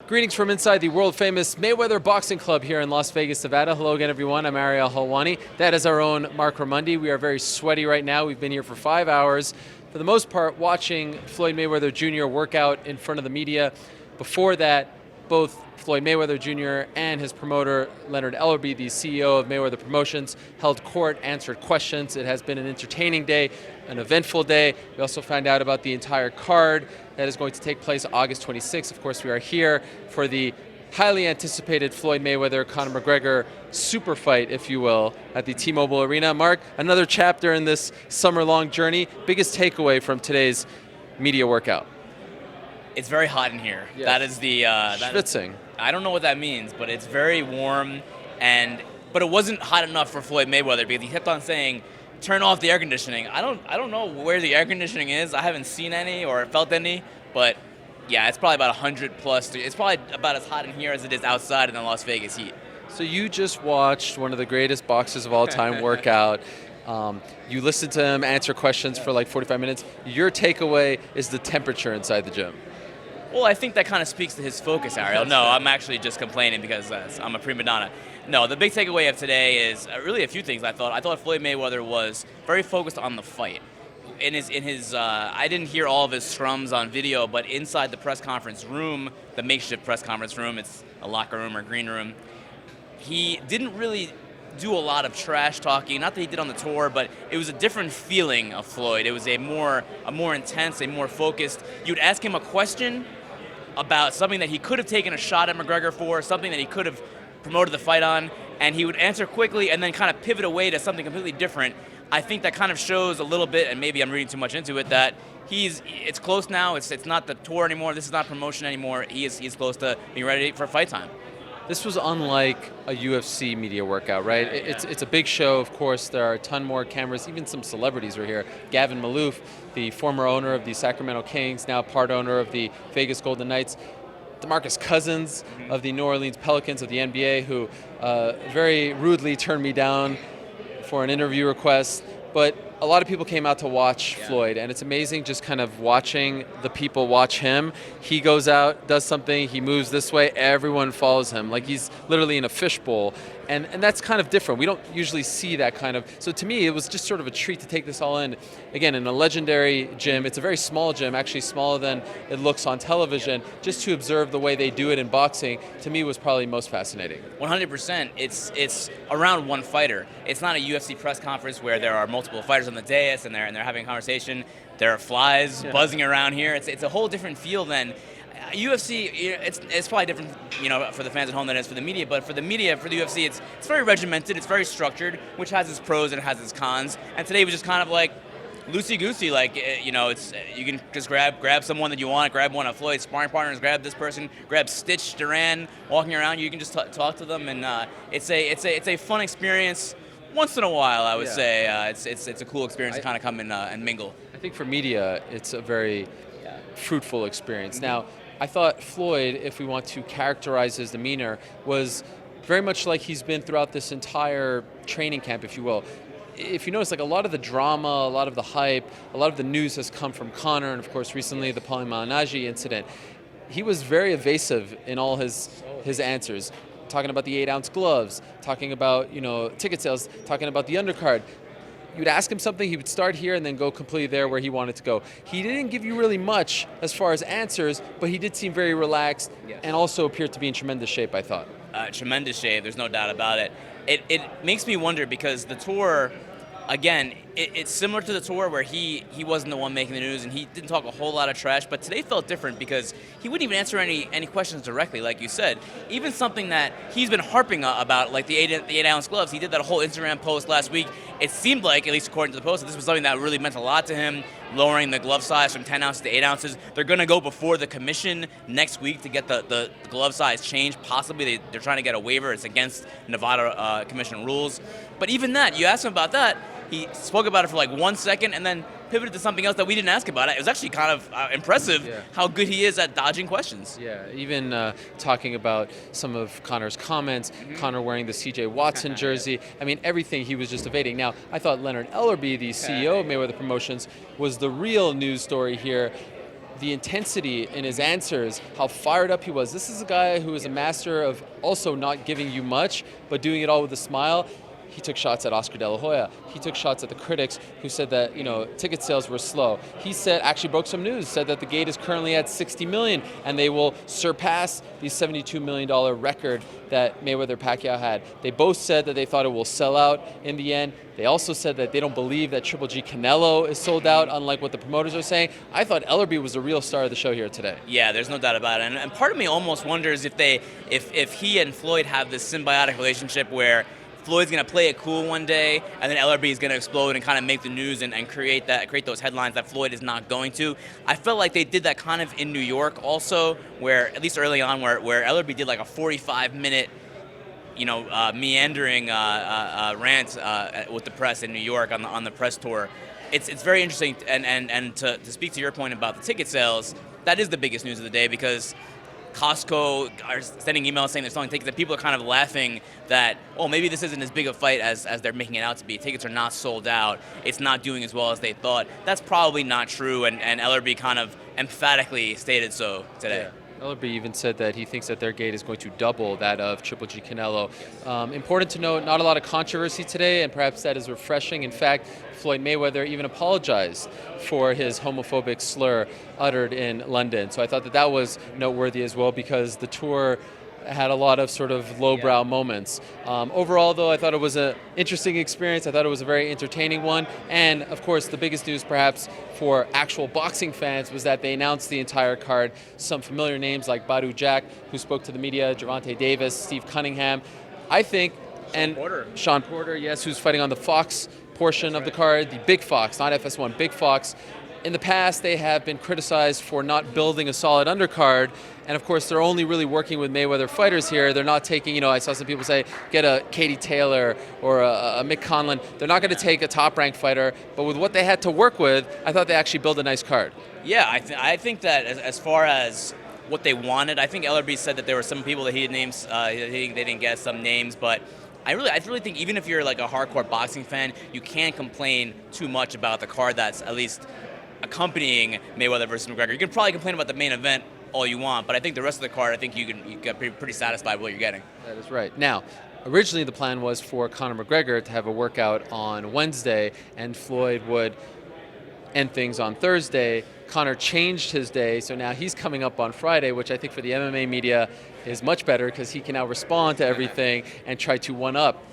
Greetings from inside the world-famous Mayweather Boxing Club here in Las Vegas, Nevada. Hello again, everyone. I'm Ariel Helwani. That is our own Marc Raimondi. We are very sweaty right now. We've been here for 5 hours, for the most part, watching Floyd Mayweather Jr. work out in front of the media. Before that, both Floyd Mayweather Jr. and his promoter, Leonard Ellerby, the CEO of Mayweather Promotions, held court, answered questions. It has been an entertaining day, an eventful day. We also found out about the entire card that is going to take place August 26th. Of course, we are here for the highly anticipated Floyd Mayweather-Conor McGregor super fight, if you will, at the T-Mobile Arena. Marc, another chapter in this summer-long journey. Biggest takeaway from today's media workout? It's very hot in here. Yes. That is the schwitzing. I don't know what that means, but it's very warm, but it wasn't hot enough for Floyd Mayweather because he kept on saying, "Turn off the air conditioning." I don't know where the air conditioning is. I haven't seen any or felt any, but yeah, it's probably about 100 plus. It's probably about as hot in here as it is outside in the Las Vegas heat. So you just watched one of the greatest boxers of all time work out. You listened to him answer questions for like 45 minutes. Your takeaway is the temperature inside the gym. Well, I think that kind of speaks to his focus, Ariel. No, I'm actually just complaining because I'm a prima donna. No, the big takeaway of today is really a few things. I thought Floyd Mayweather was very focused on the fight. In his, I didn't hear all of his scrums on video, but inside the press conference room, the makeshift press conference room, it's a locker room or green room, he didn't really do a lot of trash talking. Not that he did on the tour, but it was a different feeling of Floyd. It was a more intense, a more focused. You'd ask him a question about something that he could have taken a shot at McGregor for, something that he could have promoted the fight on, and he would answer quickly and then kind of pivot away to something completely different. I think that kind of shows a little bit, and maybe I'm reading too much into it, that it's close now. It's not the tour anymore. This is not promotion anymore. He's close to being ready for fight time. This was unlike a UFC media workout, right? It's a big show, of course. There are a ton more cameras. Even some celebrities were here. Gavin Maloof, the former owner of the Sacramento Kings, now part owner of the Vegas Golden Knights. DeMarcus Cousins of the New Orleans Pelicans of the NBA, who very rudely turned me down for an interview request. But a lot of people came out to watch Floyd, and it's amazing just kind of watching the people watch him. He goes out, does something, he moves this way, everyone follows him. Like he's literally in a fishbowl. And that's kind of different. We don't usually see that kind of. So to me, it was just sort of a treat to take this all in. Again, in a legendary gym. It's a very small gym, actually smaller than it looks on television. Just to observe the way they do it in boxing, to me, was probably most fascinating. 100%. It's around one fighter. It's not a UFC press conference where there are multiple fighters on the dais and they're having a conversation. There are flies buzzing around here. It's a whole different feel than UFC. It's probably different, for the fans at home than it is for the media. But for the media, for the UFC, it's very regimented. It's very structured, which has its pros and it has its cons. And today was just kind of like loosey-goosey. Like it's you can just grab someone that you want. Grab one of Floyd's sparring partners. Grab this person. Grab Stitch Duran walking around. You can just talk to them, and it's a fun experience. Once in a while, I would say it's a cool experience to kind of come in and mingle. I think for media, it's a very fruitful experience. Now, I thought Floyd, if we want to characterize his demeanor, was very much like he's been throughout this entire training camp, if you will. If you notice, like a lot of the drama, a lot of the hype, a lot of the news has come from Conor, and of course recently the Paulie Malignaggi incident. He was very evasive in all his answers, talking about the 8-ounce gloves, talking about ticket sales, talking about the undercard. You'd ask him something, he would start here and then go completely there where he wanted to go. He didn't give you really much as far as answers, but he did seem very relaxed and also appeared to be in tremendous shape, I thought. Tremendous shape, there's no doubt about it. It makes me wonder because the tour, again, it's similar to the tour where he wasn't the one making the news and he didn't talk a whole lot of trash, but today felt different because he wouldn't even answer any questions directly, like you said. Even something that he's been harping about, like the 8-ounce gloves. He did that whole Instagram post last week. It seemed like, at least according to the post, that this was something that really meant a lot to him, lowering the glove size from 10 ounces to 8 ounces. They're going to go before the commission next week to get the glove size changed. Possibly they're trying to get a waiver. It's against Nevada commission rules. But even that, you asked him about that, he spoke about it for like 1 second and then pivoted to something else that we didn't ask about. It was actually kind of impressive how good he is at dodging questions. Yeah, even talking about some of Conor's comments, Conor wearing the C.J. Watson jersey. I mean, everything he was just evading. Now, I thought Leonard Ellerby, the CEO of Mayweather Promotions, was the real news story here. the intensity in his answers, how fired up he was. This is a guy who is a master of also not giving you much, but doing it all with a smile. He took shots at Oscar De La Hoya. He took shots at the critics who said that, ticket sales were slow. He said, actually broke some news, said that the gate is currently at 60 million and they will surpass the $72 million record that Mayweather-Pacquiao had. They both said that they thought it will sell out in the end. They also said that they don't believe that Triple G Canelo is sold out, unlike what the promoters are saying. I thought Ellerby was the real star of the show here today. Yeah, there's no doubt about it. And part of me almost wonders if he and Floyd have this symbiotic relationship where Floyd's going to play it cool one day, and then Ellerby is going to explode and kind of make the news and create those headlines that Floyd is not going to. I felt like they did that kind of in New York also, where, at least early on, where Ellerby did like a 45-minute meandering rant with the press in New York on the press tour. It's very interesting, and to speak to your point about the ticket sales, that is the biggest news of the day, because Costco are sending emails saying they're selling tickets, and people are kind of laughing that, maybe this isn't as big a fight as they're making it out to be. Tickets are not sold out. It's not doing as well as they thought. That's probably not true, and Ellerby kind of emphatically stated so today. Yeah. Ellerby even said that he thinks that their gate is going to double that of Triple G Canelo. Important to note, not a lot of controversy today, and perhaps that is refreshing. In fact, Floyd Mayweather even apologized for his homophobic slur uttered in London. So I thought that was noteworthy as well, because the tour had a lot of sort of lowbrow moments. Overall, though, I thought it was an interesting experience. I thought it was a very entertaining one. And, of course, the biggest news perhaps for actual boxing fans was that they announced the entire card. Some familiar names like Badu Jack, who spoke to the media, Gervonta Davis, Steve Cunningham. I think, Sean Porter, yes, who's fighting on the Fox portion of the card, the Big Fox, not FS1, Big Fox. In the past, they have been criticized for not building a solid undercard, and of course, they're only really working with Mayweather fighters here. They're not taking, I saw some people say, get a Katie Taylor or a Mick Conlan. They're not going to take a top-ranked fighter, but with what they had to work with, I thought they actually built a nice card. Yeah, I think that as far as what they wanted, I think Ellerby said that there were some people that he had names, they didn't get some names, but I really think even if you're like a hardcore boxing fan, you can't complain too much about the card that's at least accompanying Mayweather versus McGregor. You can probably complain about the main event all you want, but I think the rest of the card, I think you get pretty satisfied with what you're getting. That is right. Now, originally the plan was for Conor McGregor to have a workout on Wednesday, and Floyd would end things on Thursday. Conor changed his day, so now he's coming up on Friday, which I think for the MMA media is much better, because he can now respond to everything and try to one-up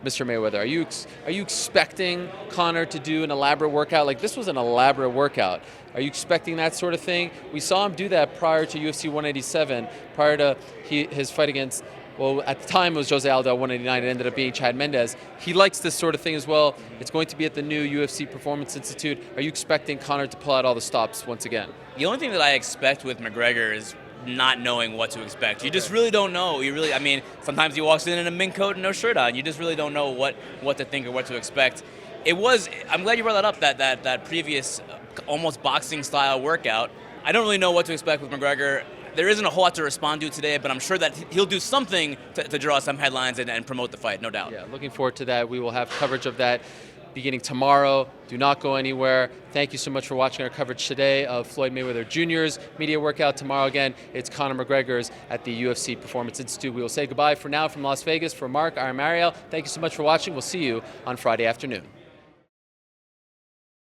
Mr. Mayweather. Are you expecting Conor to do an elaborate workout? Like, this was an elaborate workout. Are you expecting that sort of thing? We saw him do that prior to UFC 187, prior to his fight against, at the time it was Jose Aldo at 189. It ended up being Chad Mendes. He likes this sort of thing as well. It's going to be at the new UFC Performance Institute. Are you expecting Conor to pull out all the stops once again? The only thing that I expect with McGregor is not knowing what to expect. You just really don't know. Sometimes he walks in a mink coat and no shirt on. You just really don't know what to think or what to expect. I'm glad you brought that up, that previous almost boxing style workout. I don't really know what to expect with McGregor. There isn't a whole lot to respond to today, but I'm sure that he'll do something to draw some headlines and promote the fight, no doubt. Yeah, looking forward to that. We will have coverage of that beginning tomorrow. Do not go anywhere. Thank you so much for watching our coverage today of Floyd Mayweather Jr.'s media workout. Tomorrow again, it's Conor McGregor's at the UFC Performance Institute. We will say goodbye for now from Las Vegas. For Marc, I'm Ariel. Thank you so much for watching. We'll see you on Friday afternoon.